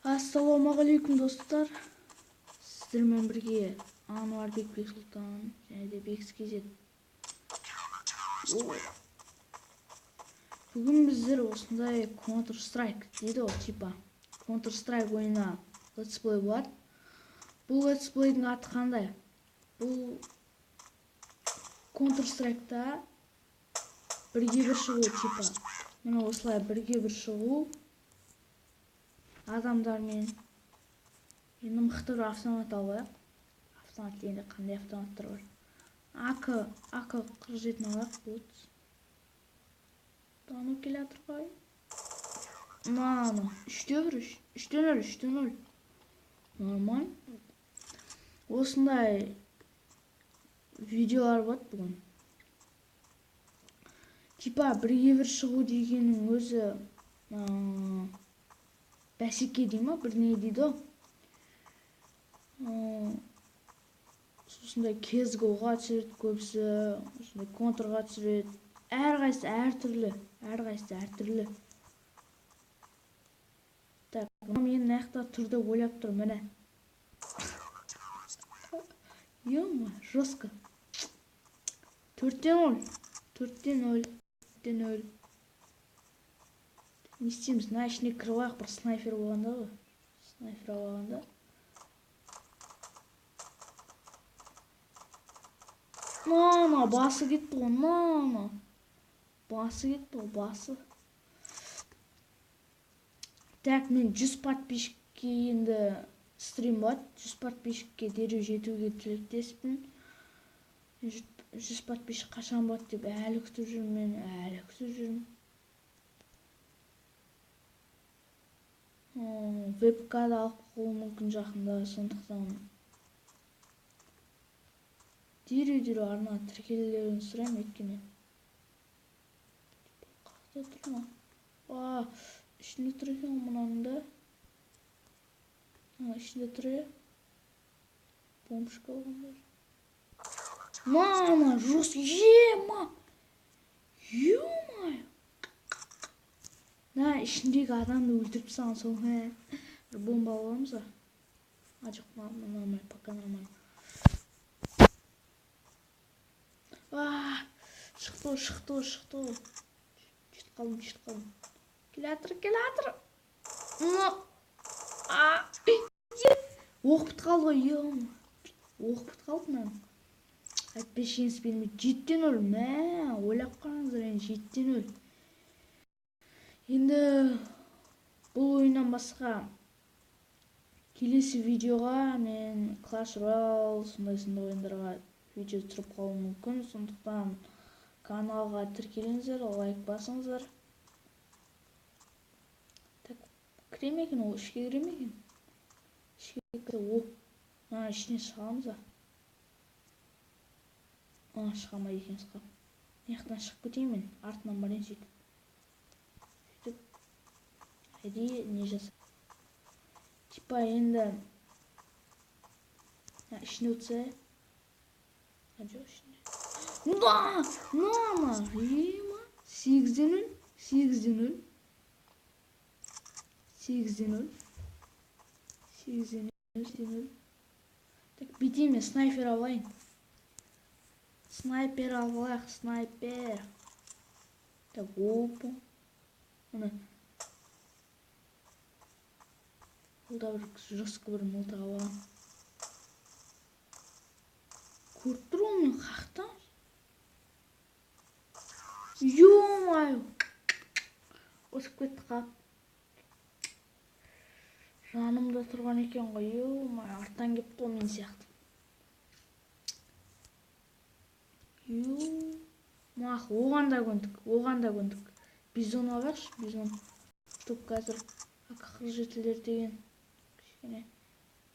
Ассалаумағалейкум достар. Сіздермен бірге Ануарбек Бексұлтан және де Бекскз. Бүгін біздер осындай Counter Strike дейді ол типа. Counter Strike ойына летсплей болады. Бұл летсплейдің аты қандай? Бұл Counter Strike'та бірге бір шығу типа. Міне осылай бірге бір шығу. Адамдармен енді мықты бір автомат алайық. Автомат дегенде қандай автоматтар бар? АК-47 алайық болды. Тану келе жатыр ғой. Мана 3-0. Нормально. Осындай видеолар болады бүгін. Типа бірге бір шығу дегеннің өзі бәсеке дей ма, бір не дейді. Осындай CSGO-ға түсіреді көбісі, осындай контрға түсіреді. Әрқайсысы әртүрлі. Так, мен наяқта тұрды ойлап тұр, міне. Ема, жестко. 4-0. Не істейміз, мына ішіне кіріп алайық, бір снайпер болғанда ғой. Снайпер алғанда. Мама, басы кетті ғой, мама. Басы. Так, мен 100 подписчикке енді стрим болады. 100 подписчикке дереу жетуге тілектеспін. 100 подписчик қашан болады деп әлі күтіп жүрмін. Вебкада алып қою мүмкін жақында, сондықтан дереу арна тіркелулерін сұраймын өйткені. Қақта тұр ма? Ішінде тұр екен мұнаның да. Ішінде тұр е. Бомбышка алғандар. Мама, жос, ема! Ё-май! Ішіндегі адамды өлтіріп салған сол. Бір бомба аламыз ба? Жоқ, нормально, пока нормально. Шықты. Жетіп қалдым. Келатыр. Оқ бітіп қалды ғой, ем. Оқ бітіп қалды ма? Айтпес жеңіс бермейді. 7-0. Мә, ойлап қараңыздар, 7-0. Енді бұл ойыннан басқа келесі видеоға мен Clash Royale сондай ойындарға видео тұрып қалуы мүмкін. Сондықтан каналға тіркеліңіздер, лайк басыңыздар. Так, кірем екен ол, ішке кірем екен. Ішіне шығамыз ба? Шығамай екенсіз қап. Неқтен шығып кетейін мен, артынан барайын сөйтіп. Әдейі не жасап. Типа енді ішіне өтсе. Жоқ ішіне. Мама! Ема! 8-0. Так, бетейме, снайпер алайын. Снайпер. Так, опа. Мұны. Бұлда бір жосқы бір мылтық алам. Көріп тұр ол мен қақтан. Ё-май! Осып кетті қап. Жанымда тұрған екен ғой, ё-май, арттан кепті ол мен сияқты. Мақ, оған да көндік. Бизон алайықшы, бизон. Топ қазір АК-47 деген кішкене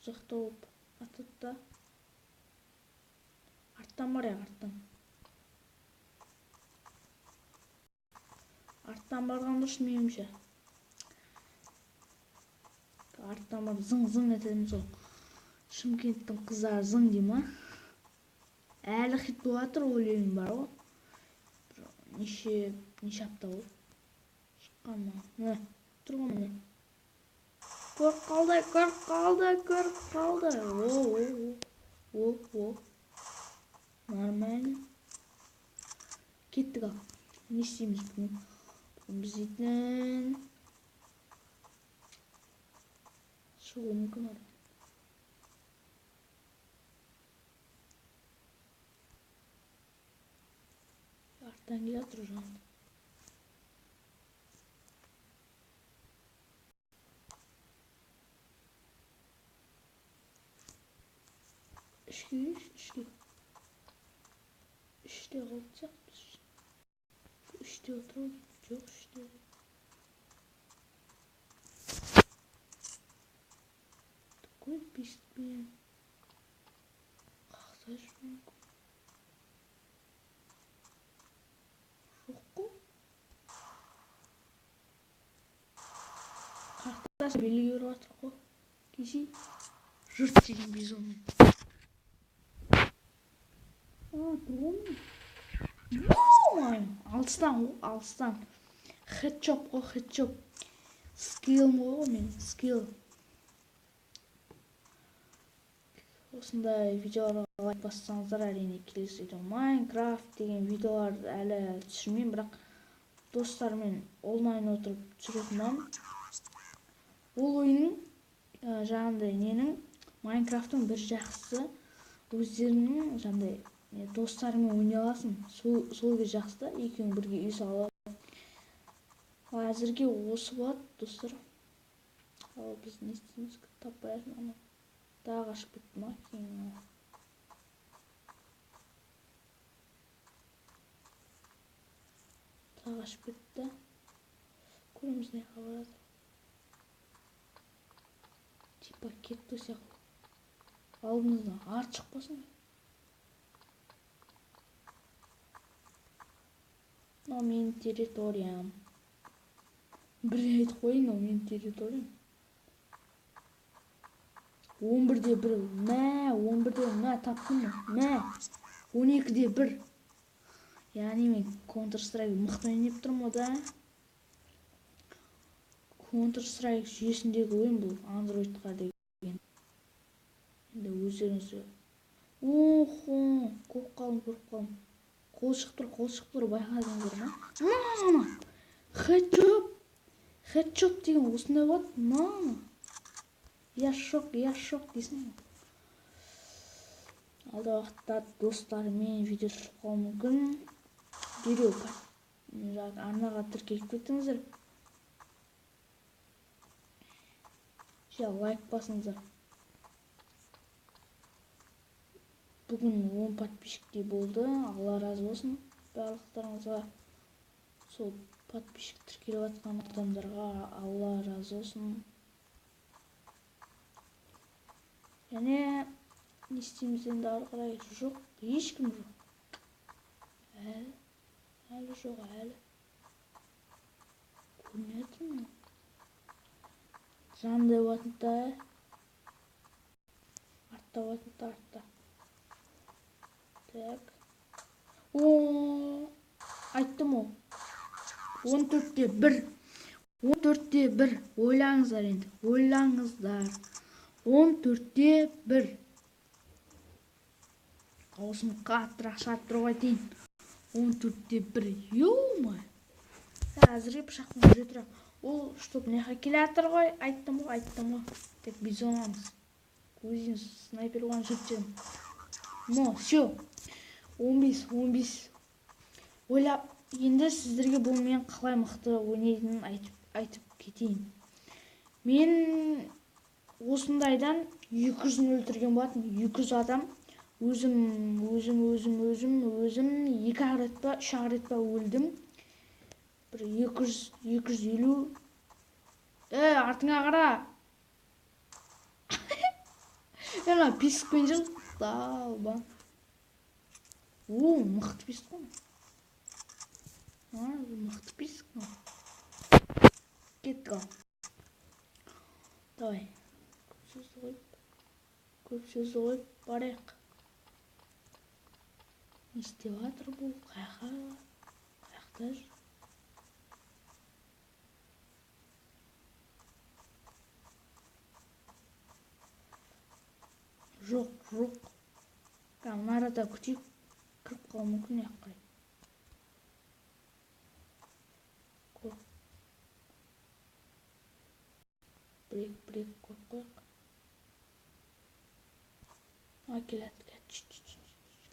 ұзақта болып атытта. Арттан бар арттан. Арттан барған дұрыс менімше. Арттан бар зың етеміз ол. Шымкенттің қыздары зың дей ма? Әлі хит болатыр ойлайын бар ғой. Неше апта болды. Шыққан ма? Тұрған міне. көріп қалды. О. Нормально. Кеттік ал. Не істейміз бүгін? Біз дейтін шығуы мүмкін адам. Арттан келе жатыр жанды. Іште қалды сияқты. Іште отыру жоқ іште. Такой писпен. Қақса жүрмін. Жоқ қой. Қақтасы белгі беріп жатыр ғой. Кеше жұрт деген бизонмен. Тұрғанмын. Алыстан. Хедшоп қой, хедшоп. Скиллым ғой мен, скилл. Осындай видеоларға лайк бассаңыздар, әрине келесі видео. Майнкрафт деген видеолар әлі түсірмеймін, бірақ достармен онлайн отырып түсіретінмін. Ол ойынның жаңағындай ненің Майнкрафттың бір жақсысы өздерінің жаңағындай достарымен ойнай аласың. Сол кезде жақсы да, екеуің бірге үй салып. Әзірге осы болады, достар. Ал біз не істейміз? Таппай жатырмын. Дағы ашып кетті ма кейін? Дағы ашып кетті. Көреміз не қабарады. Типа кетті сияқты. Алдымыздан арт шықпасын. Мынау менің территориям. Бір айтып қойын, мынау менің территориям. 11-де 1. Мә, 11-де 1. Мә, таптың ба? Мә, 12-де 1. Яғни мен Counter-Strike мықты ойнап тұрмын да. Counter-Strike жүйесіндегі ойын бұл Androidқа деген. Енді өздеріңізге. Охо, көріп қалдым. Қол шығып тұр, байқадыңыздар ма? Хедшоп деген осындай болады. Я шок дейсің. Алда уақытта достарымен видео түсіріп қалуы мүмкін. Дереу арнаға тіркеліп кетіңіздер. Лайк басыңыздар. Бүгін 10 подписчиктей болды. Алла разы болсын барлықтарыңызға. Сол подписчик тіркеліп жатқан адамдарға Алла разы болсын. Және не істейміз енді ары қарай? Жоқ, ешкім жоқ. Әлі жоқ, әлі. Көрмедім мен. Жанды уатында. Артта уатында, артта. Так. Айттым ол. 14-де 1. 14-де 1. Ойлаңыздар енді. 14-де 1. Осым қаттырақ шарт тұрып айтайын. 14-де 1. Ё-май. Әзірге пышақтың жүре тұра. Ол штоп неға келе атыр ғой. Айттым ғой. Тек бизонамыз. Көзіңіз снайпер оған жүріп жерім. Но, все. 15. Ойлап, енді сіздерге бұл мен қалай мықты ойнайтынын айтып кетейін. Мен осындайдан 200-ін өлтірген болатын. 200 адам. Өзім 2 ақ рет па, 3 ақ рет па өлдім. Бір 250. Артыңа қара. Мына пискпен жүр. Далба. Мықты писк қой. Мықты писк. Кеттік ал. Давай. Көп сөзді қойып барайық. Не істеп жатыр бұл? Қаяқта жүр? рук. Мына арада күтейік, кіріп қалуы мүмкін яққа. Бір-екі көріп қояқ. Келеді.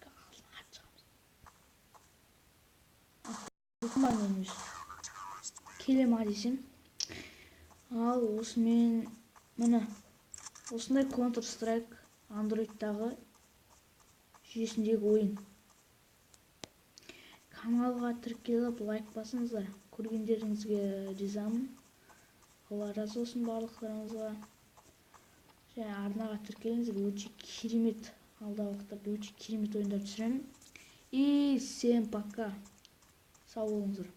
Қалсын ат шығамыз. Бұқым бар мен өз. Келем десем. Ал осымен міне осындай Counter Strike Android'тағы жүйесіндегі ойын. Каналға тіркеліп лайк басыңыздар. Көргендеріңізге ризамын. Алла разы болсын барлықтарыңызға. Және арнаға тіркеліңіздер. Өте керемет, алдағы уақытта өте керемет ойындар түсіремін. И всем пока. Сау болыңыздар.